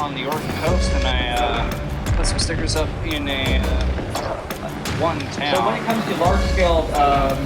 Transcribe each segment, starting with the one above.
on the Oregon coast, and I put some stickers up in one town. So when it comes to large-scale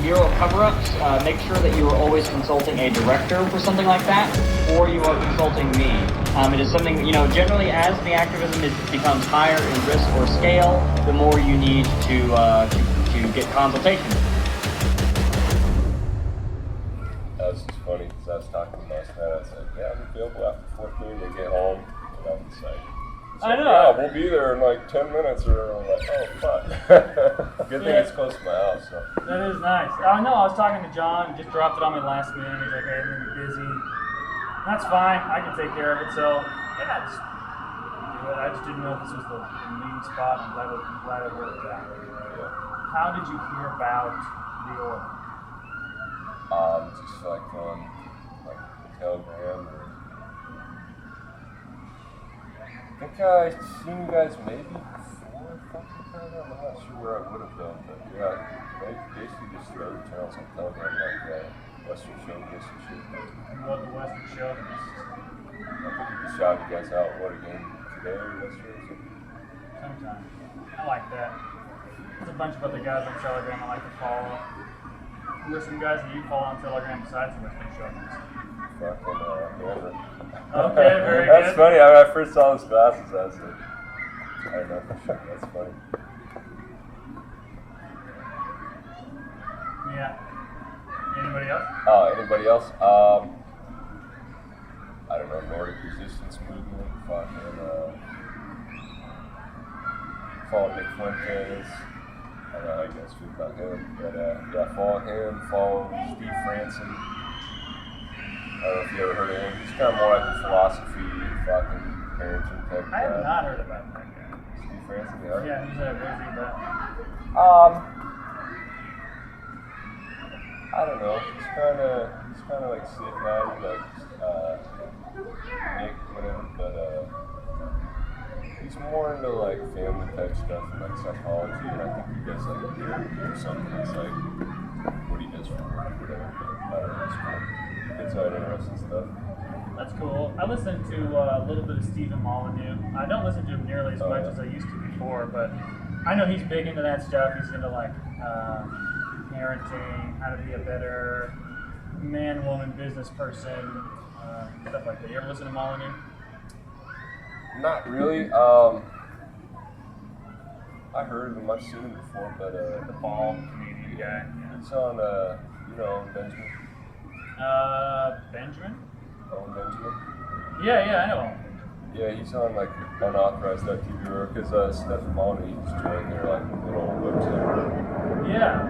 mural cover-ups, make sure that you are always consulting a director for something like that, or you are consulting me. It is something, generally as the activism becomes higher in risk or scale, the more you need to get consultation. That was just funny, because I was talking last night, I was like, yeah, I'm available after 4:30 to get home, and I'm just like, I know. Yeah, we'll be there in like 10 minutes, or I'm like, oh, fuck. Good thing it's close to my house, so. That is nice. I know, I was talking to John, he just dropped it on me last minute, he's like, hey, I'm going to be busy. That's fine, I can take care of it, so, yeah, just do it. I just didn't know if this was the meeting spot, I'm glad it worked out. Yeah. How did you hear about the order? Just like on like Telegram, or I think I seen you guys maybe before fucking Telegram. I'm not sure where I would have been, but yeah, basically just through other channels on Telegram, like Western Chauvinist and shit. You love the Western Chauvinist. I think we just shouted you guys out, what, again, today or yesterday or something? Sometime. I like that. There's a bunch of other guys on Telegram I like to follow. There's some guys that you follow on Telegram besides the Western Chauvinist. Fucking Amber. Okay, very That's good. funny. When I first saw his glasses, I was like, I don't know for sure. That's funny. Yeah. Anybody else? Anybody else? I don't know, Nordic resistance movement, fucking, follow Nick Fuentes. I don't know how you guys feel about him, but yeah, follow him, follow Steve Franson. I don't know if you ever heard of him. He's kind of more like a philosophy, fucking parenting type I have guy. not heard about that guy. Steve Franson, yeah. Yeah, who's that? What is he about? I don't know. He's kind of like Sid and I, like Nick, whatever. But he's more into like family type stuff and like psychology. And I think he does like do something that's like what he does for work or whatever. But I don't know. It's cool. It's all interesting stuff. That's cool. I listened to a little bit of Stephen Molyneux. I don't listen to him nearly as much as I used to before, but I know he's big into that stuff. He's into like parenting, how to be a better man, woman, business person, stuff like that. You ever listen to Molyneux? Not really. I heard of him. I've seen him before, but The bald Canadian guy. it's on Benjamin. Benjamin? Owen Benjamin. Yeah, I know him. Yeah, he's on like unauthorized.tv because Stephen Molyneux just joined their like little website. Yeah.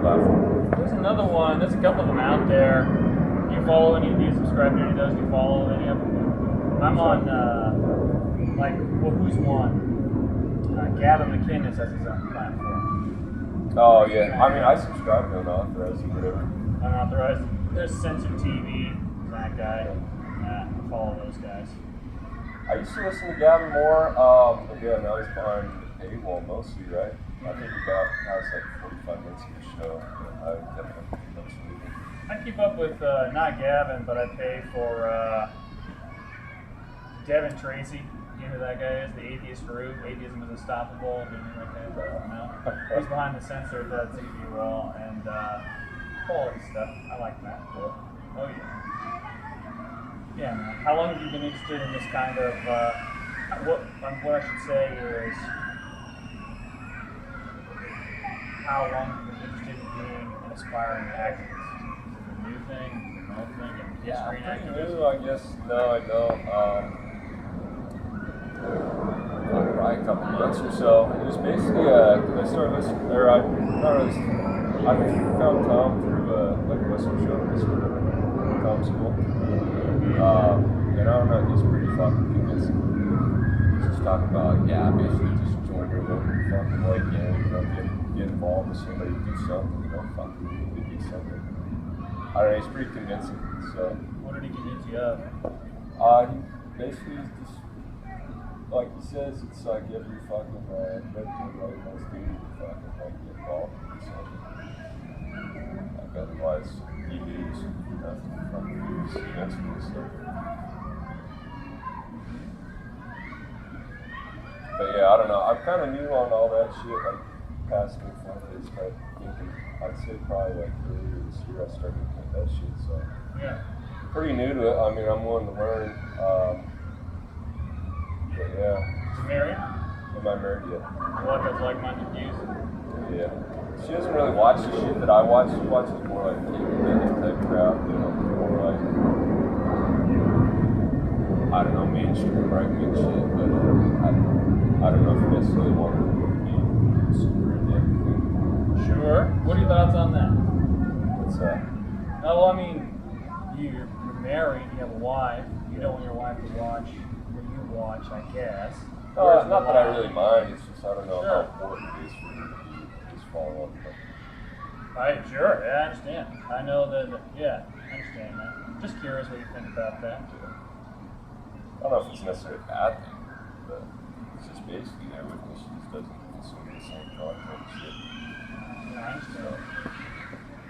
Platform. There's another one. There's a couple of them out there. Do you follow any? Do you subscribe to any of those? Do you follow any of them? I'm on who's one? Gavin McInnes has his own platform. Oh yeah, I mean I subscribe to unauthorized or whatever. Unauthorized. There's Censored TV. That guy. I follow those guys. I used to listen to Gavin more, but yeah, now he's behind the paywall mostly, right? I think I was like 45 minutes of the show. I definitely keep up with it. I keep up with not Gavin, but I pay for Devin Tracy. You know who that guy is? The atheist group. Atheism is unstoppable. Anything like that? No. He's behind the censored TV wall and quality stuff. I like that. Oh yeah. Yeah, man. How long have you been interested in this kind of? What I should say is, how long have you been interested in being an aspiring activist? Is it a new thing? Is it an old thing? In history and activism? New, I guess. No, I don't. Probably a couple months or so. It was basically I started listening, or I found Tom through like Western Chauvinist or whatever, Tom School. And I don't know, he's pretty fucking convincing. He's just talking about, basically just join your local fucking white gang, get involved with somebody, do something, fucking do something. I don't know, he's pretty convincing, so. What did he convince you of? He basically is just, like he says, it's like every fucking everything right must do to fucking like get involved with something. Like otherwise, he lose, fucking lose eventually, so. But yeah, I don't know. I'm kind of new on all that shit, like passing fun is kind of thinking. I'd say probably like earlier this year I started looking at that shit. So Yeah. pretty new to it. I mean, I'm willing to learn. But yeah, You married? am I married yet? What has like-minded views? Yeah. She doesn't really watch the shit that I watch. She watches more like independent type crap, you know, more like, I don't know, mainstream right-wing shit, but I don't know if you necessarily want to be super into everything. Sure. What are your thoughts on that? What's that? Oh, well, I mean, you're married, you have a wife. You don't want your wife to watch what you watch, I guess. No, it's not that I really mind. It's just I don't know Sure. how important it is for me to just follow up. Sure, yeah, I understand. I know that, yeah, I understand that. Just curious what you think about that. I don't know if it's necessarily a bad thing, but it's just basically there with me. She just doesn't consume the same content shit. Yeah, I understand.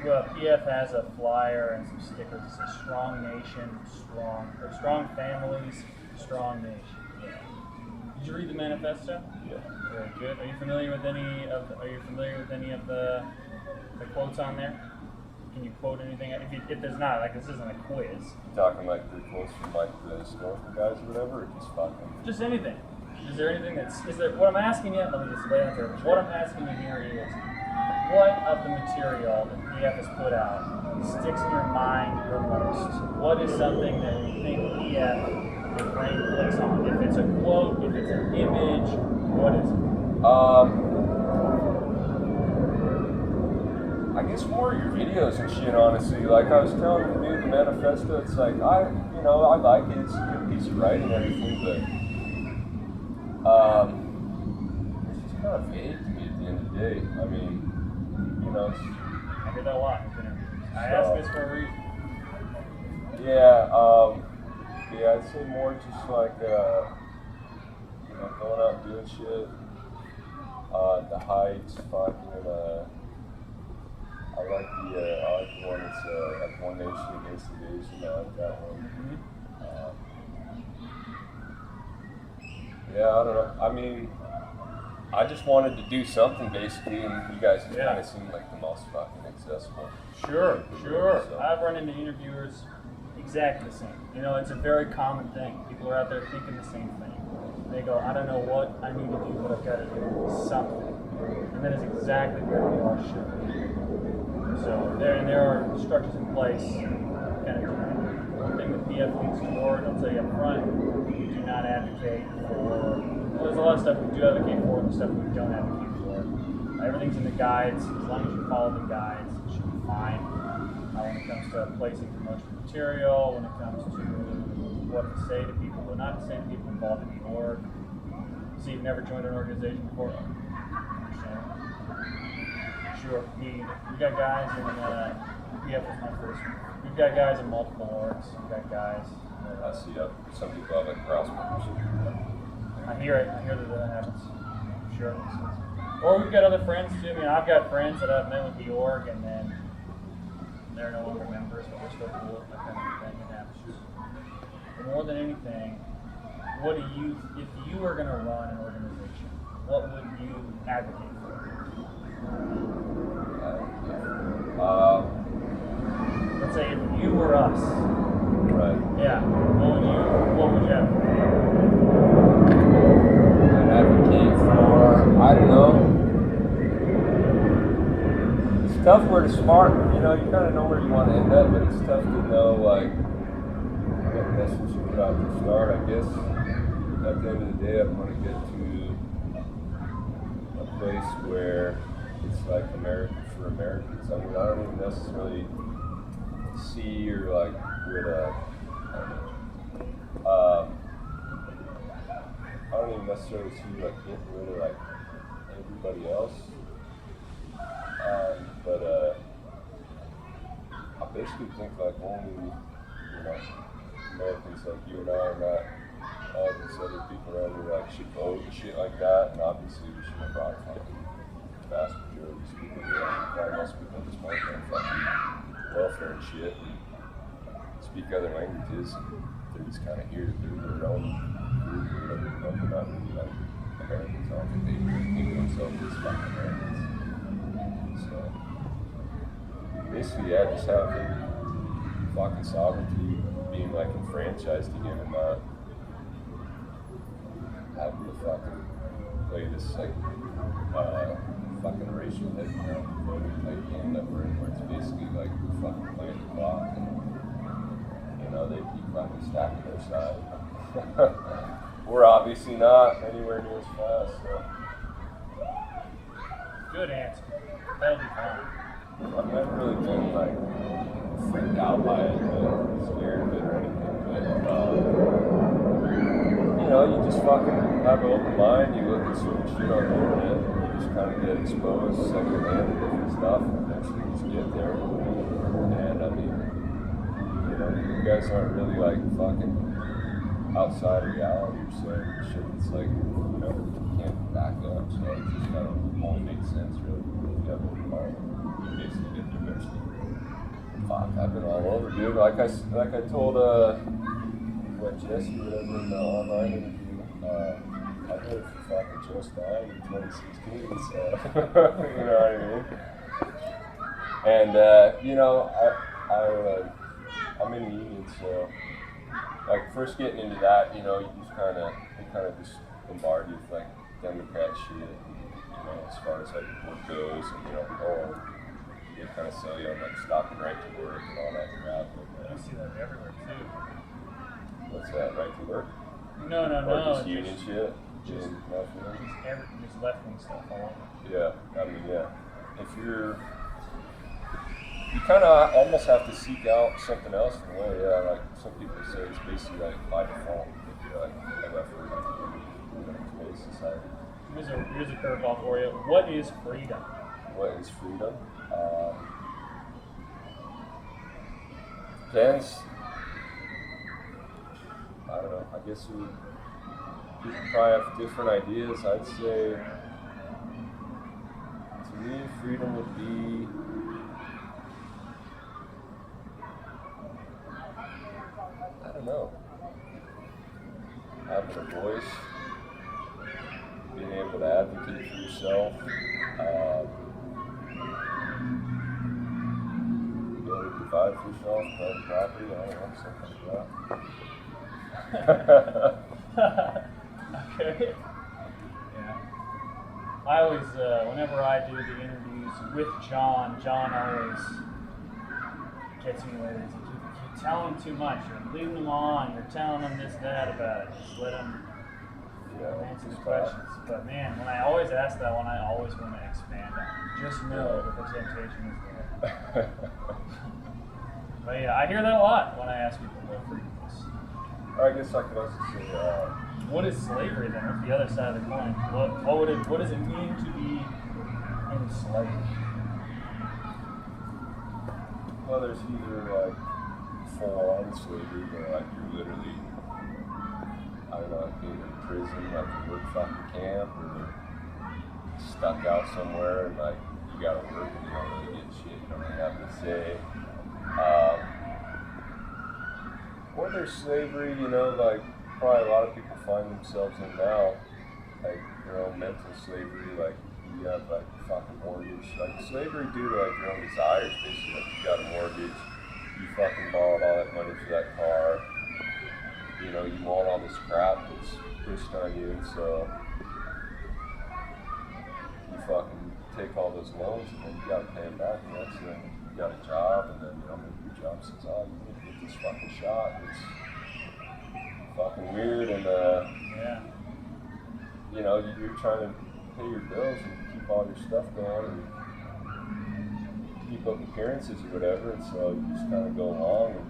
Well, PF has a flyer and some stickers that says "Strong Nation, Strong Families, Strong Nation." Yeah. Did you read the manifesto? Yeah. Very good. Are you familiar with any of the quotes on there? Can you quote anything? If there's not, like, this isn't a quiz. You talking like the quotes from like the historical guys or whatever, or just fucking? Just anything. Is there anything what I'm asking you, let me just lay out there. What I'm asking you here is, what of the material that PF has put out sticks in your mind the most? What is something that you think PF, your brain clicks on? If it's a quote, if it's an image, what is it? I guess more your videos and shit, honestly. Like I was telling the dude, the manifesto, it's like, I like it. It's a good piece of writing and everything, but it's just kind of vague to me at the end of the day. I mean, you know, I hear that a lot. I ask this for a reason. yeah, I'd say more just like, going out and doing shit. The Heights, fucking, I like the one that's like One Nation Against the Nation. I like that one. Yeah, I don't know. I mean, I just wanted to do something basically, and you guys just kind of seem like the most fucking accessible. Sure. So. I've run into interviewers exactly the same. You know, it's a very common thing. People are out there thinking the same thing. They go, I don't know what I need to do, but I've got to do something. And that is exactly where we are should. So there are structures in place. Kind of one thing that PF leads toward, I'll tell you up front, we do not advocate for. Well, there's a lot of stuff we do advocate for, and the stuff we don't advocate for. Everything's in the guides. As long as you follow the guides, it should be fine. When it comes to placing promotional material, when it comes to what to say to people, what not to say to people involved in the org. So you've never joined an organization before? Sure. We got guys in, PF was my first one. We've got guys in multiple orgs. We've got guys. I see some people have like cross membership. I hear it. I hear that happens. Sure. Or we've got other friends too. I mean, I've got friends that I've met with the org and then they're no longer members, but we're still cool. That kind of thing. It happens. But more than anything, if you were going to run an organization, what would you advocate for? Let's say if you were us. Right. Yeah. What would you advocate? I'd advocate for, I don't know. It's tough where to smart, you kind of know where you want to end up, but it's tough to know, like, what message you put out to start. I guess at the end of the day, I want to get to a place where it's like America for Americans. I mean, I don't even necessarily see or like I don't even necessarily see like getting rid of like everybody else. But I basically think like only Americans like you and I are not all these other people around here like should vote and shit like that, and obviously we should have brought fucking vast majority of these people here. Probably most people just want to fucking welfare and shit and speak other languages, and they're just kind of here to do their own group or whatever, they're not really like Americans. I don't think they even think themselves as fucking Americans. So basically, yeah, just having fucking sovereignty being like enfranchised again and not having to fucking play this like fucking racial head voting type game that we're in, where it's basically like we're fucking playing the clock and you know they keep fucking stacking their side. We're obviously not anywhere near as fast, so. Good answer. That'll be fine. I've never really been like freaked out by it, but scared of it or anything. But you know, you just fucking have an open mind. You look at certain shit on the internet, and you just kind of get exposed secondhand to different stuff, and eventually you just get there. And I mean, you know, you guys aren't really like fucking outside reality or saying shit that's like, you know, you can't back up. So it just kind of only makes sense really. You have open mind. Basically get there eventually. Fuck, I've been all over, dude. Like I told Jesse or whatever in the online interview, I voted for fucking Just Dying in 2016, so you know what I mean? And you know, I'm in the union, so like first getting into that, you know, they kind of just bombard you with like Democrat shit, you know, as far as like work goes, and you know, they kind of sell you on like stopping right to work and all that crap. You see that everywhere too. What's that, right to work? No. Or just union shit? Just left wing stuff all over. Yeah, I mean, yeah. You kind of almost have to seek out something else in a way, yeah. Like some people say it's basically like by default if you're like a referee in today's society. Here's a curveball for you. What is freedom? What is freedom? Depends. I don't know. I guess people probably have different ideas. I'd say, to me, freedom would be I don't know. Having a voice, being able to advocate for yourself, being able to provide for yourself, private property, I don't know, something like that. Okay. Yeah. I always, whenever I do the interviews with John always gets me later. He's like, you tell him too much. You're leading them on. You're telling them this, that about it. Just let them answer the questions. But man, when I always ask that one, I always want to expand on it. Just know that the temptation is there. But yeah, I hear that a lot when I ask people what freedom is. I guess I could also say, what is slavery then? What's the other side of the coin? What does it mean to be enslaved? well, there's either like full-on slavery, where like you're literally, I don't know, like being in prison, like you work fucking camp, or stuck out somewhere and like you gotta work and you don't really get shit, you don't really have to say. Or there's slavery, you know, like probably a lot of people find themselves in now, like their own mental slavery, like you have like fucking mortgage, like slavery due to like your own desires, basically. Like you got a mortgage, you fucking borrowed all that money for that car, you know, you want all this crap that's pushed on you, and so you fucking take all those loans and then you gotta pay them back, and that's when you got a job, and then you know, maybe your job says, oh, you need to get this fucking shot. It's fucking weird, and yeah. you know, you're trying to pay your bills and keep all your stuff going and keep up appearances or whatever, and so you just kind of go along and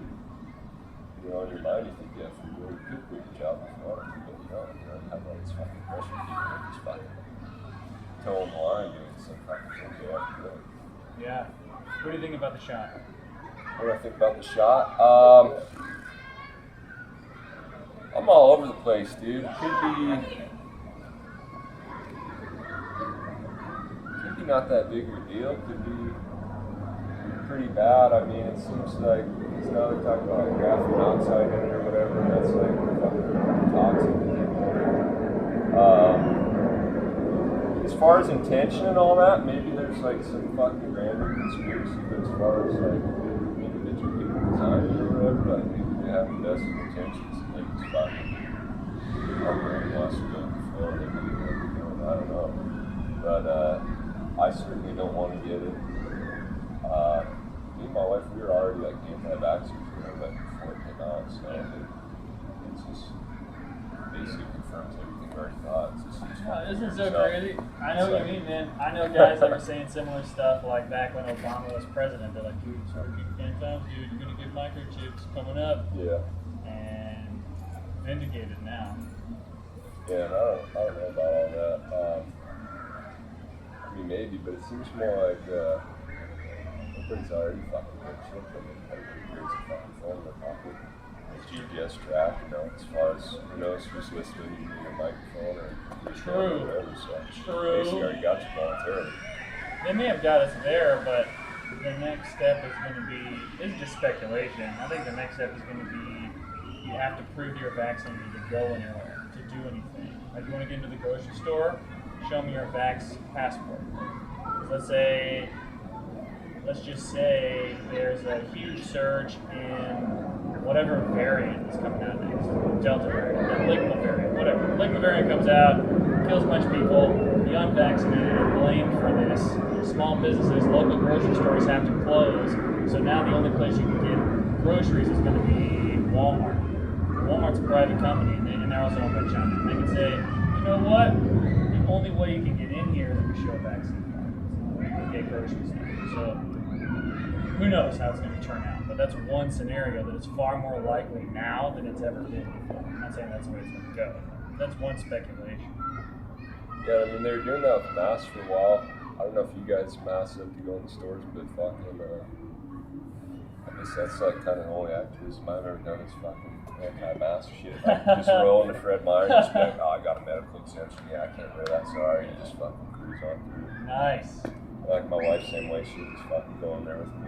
you know, in your mind you think, yeah, if you really could quit your job if you wanted to, but you don't, you know, you have all this fucking pressure people and just fucking towing the line doing some fucking thing they have to do. Yeah. What do you think about the shot? What do I think about the shot? I'm all over the place, dude. Could be not that big of a deal. Could be pretty bad. I mean, it seems like it's now they're talking about like graphene oxide in it or whatever, and that's like fucking toxic to people. far as intention and all that, maybe there's like some fucking grander conspiracy, but as far as like individual people designing or whatever, like maybe they have the best of intentions and they just fucking our brainwashed to go with the flow and they can do what they're doing. I don't know. But I certainly don't want to get it. Me and my wife, we were already like anti-vaxxers, like before it came out, so it's just basically confirms everything we already thought. Isn't it so crazy? I know what you mean, man. I know guys that were saying similar stuff like back when Obama was president. They're like, dude, start keeping 10 times, dude, you're going to get microchips coming up. Yeah. And vindicated now. Yeah, and I don't know about all that. I mean, maybe, but it seems more like everybody's already fucking good shit. I mean, everybody carries a fucking phone in their pocket. It's GPS tracked, you know, as far as who knows who's listening to your microphone or True. whatever. So True. basically already got you voluntarily. They may have got us there, but the next step is going to be, this is just speculation. I think the next step is going to be you have to prove you're vaccinated to go anywhere, to do anything. Like you want to get into the grocery store, show me your vax passport. Let's just say there's a huge surge in whatever variant is coming out next, Delta variant, the Ligma variant, whatever. The Ligma variant comes out, kills a bunch of people, the unvaccinated are blamed for this. Small businesses, local grocery stores have to close, so now the only place you can get groceries is going to be Walmart. Walmart's a private company, and they're also owned by China. They can say, you know what, the only way you can get in here is if you show a vaccine card. You can get groceries now. So who knows how it's going to turn out, but that's one scenario that is far more likely now than it's ever been before. I'm not saying that's the way it's going to go. That's one speculation. Yeah, I mean, they were doing that with masks for a while. I don't know if you guys mask up to go in the stores, but fucking, I guess that's like kind of the only activism I've ever done is fucking anti-mask shit. Like, just roll into Fred Meyer and just be like, oh, I got a medical exemption. Yeah, I can't wear that, sorry. You just fucking cruise on through. Nice. Like my wife, same way, she was fucking going there with me.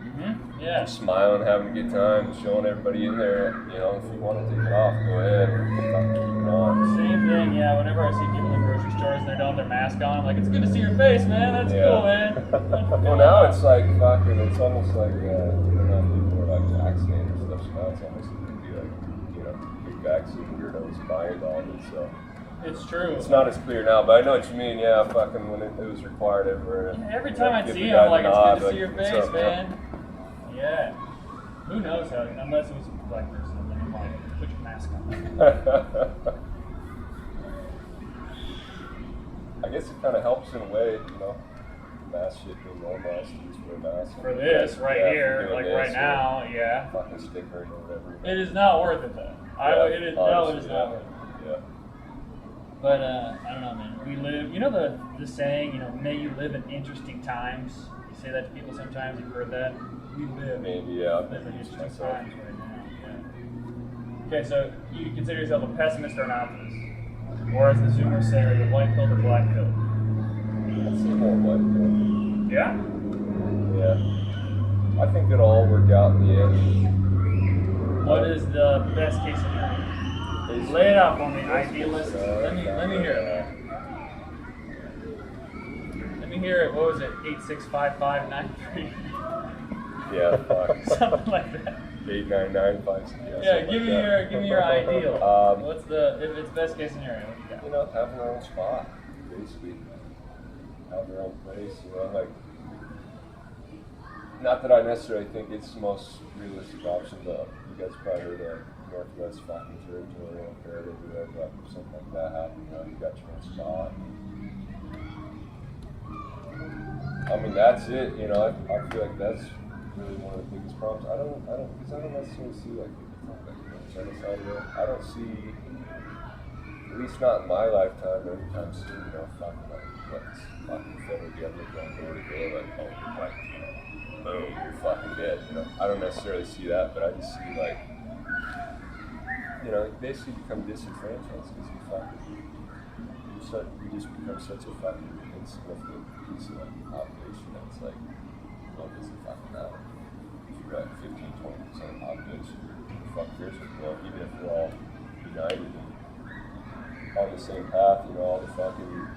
Mm-hmm. Yeah. Just smiling, having a good time, showing everybody in there, you know, if you want to take it off, go ahead, fucking keep it on. Same thing, yeah. Whenever I see people in grocery stores and they don't have their mask on, I'm like, it's good to see your face, man. That's cool, man. Well, now it's like fucking, it's almost like, not people are like vaccinated and stuff, so now it's almost like, you know, big vaccine weirdos buying all of it, so. It's true. It's not as clear now, but I know what you mean, yeah, fucking when it was required everywhere. Every time I see him, I'm like, it's good to see your face, man. Yeah. Who knows how, unless it was a black person, then I'm like, put your mask on. I guess it kind of helps in a way, you know, mask shit being normalized, just wear masks. For this, right here, like right now, yeah. Fucking stickers or whatever. It is not worth it, though. It is not worth it. Yeah. But, I don't know, man. We live, you know the saying, you know, may you live in interesting times? You say that to people sometimes, you've heard that? We live. Maybe, yeah. Live in interesting times right now, yeah. Okay, so you consider yourself a pessimist or an optimist? Or as the Zoomers say, are you white pill or black pill? I'd say more white pill. Yeah? Yeah. I think it'll all work out in the end. What is the best case scenario? Lay it out for me, idealist. Let me hear it. Let me hear it. What was it? 865593. Yeah, fuck. Something like that. 8995. Yeah, give me your ideal. What's if it's best case scenario? What you got? You know, having their own spot, basically. Have their own place, you know, like. Not that I necessarily think it's the most realistic option, but you guys probably heard of Northwest fucking territorial imperative or whatever, something like that happen, you know, you got your own spot. I mean, that's it, you know, I feel like that's really one of the biggest problems. I don't necessarily see like genocide here. I don't see, at least not in my lifetime, anytime soon, you know, fucking like, what this fucking federal government going door to door, like, oh, like, boom, you're fucking dead, you know. I don't necessarily see that, but I just see like, you know, you basically become disenfranchised because you just become such a fucking insignificant piece of like the population that it's like, well, it doesn't fucking matter. If you're like 15-20% of the population, who the fuck cares what you want, even if we're all united and on the same path, you know, all the fucking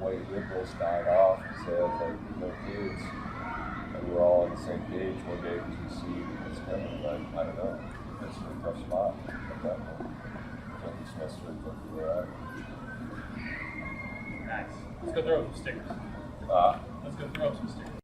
white liberals died off and said, like, no kids, and we're all on the same page one day because we see it's coming. Like, I don't know. It's a tough spot at that point. I think it's necessary to look where we're at. Nice. Let's go throw up some stickers. Let's go throw up some stickers.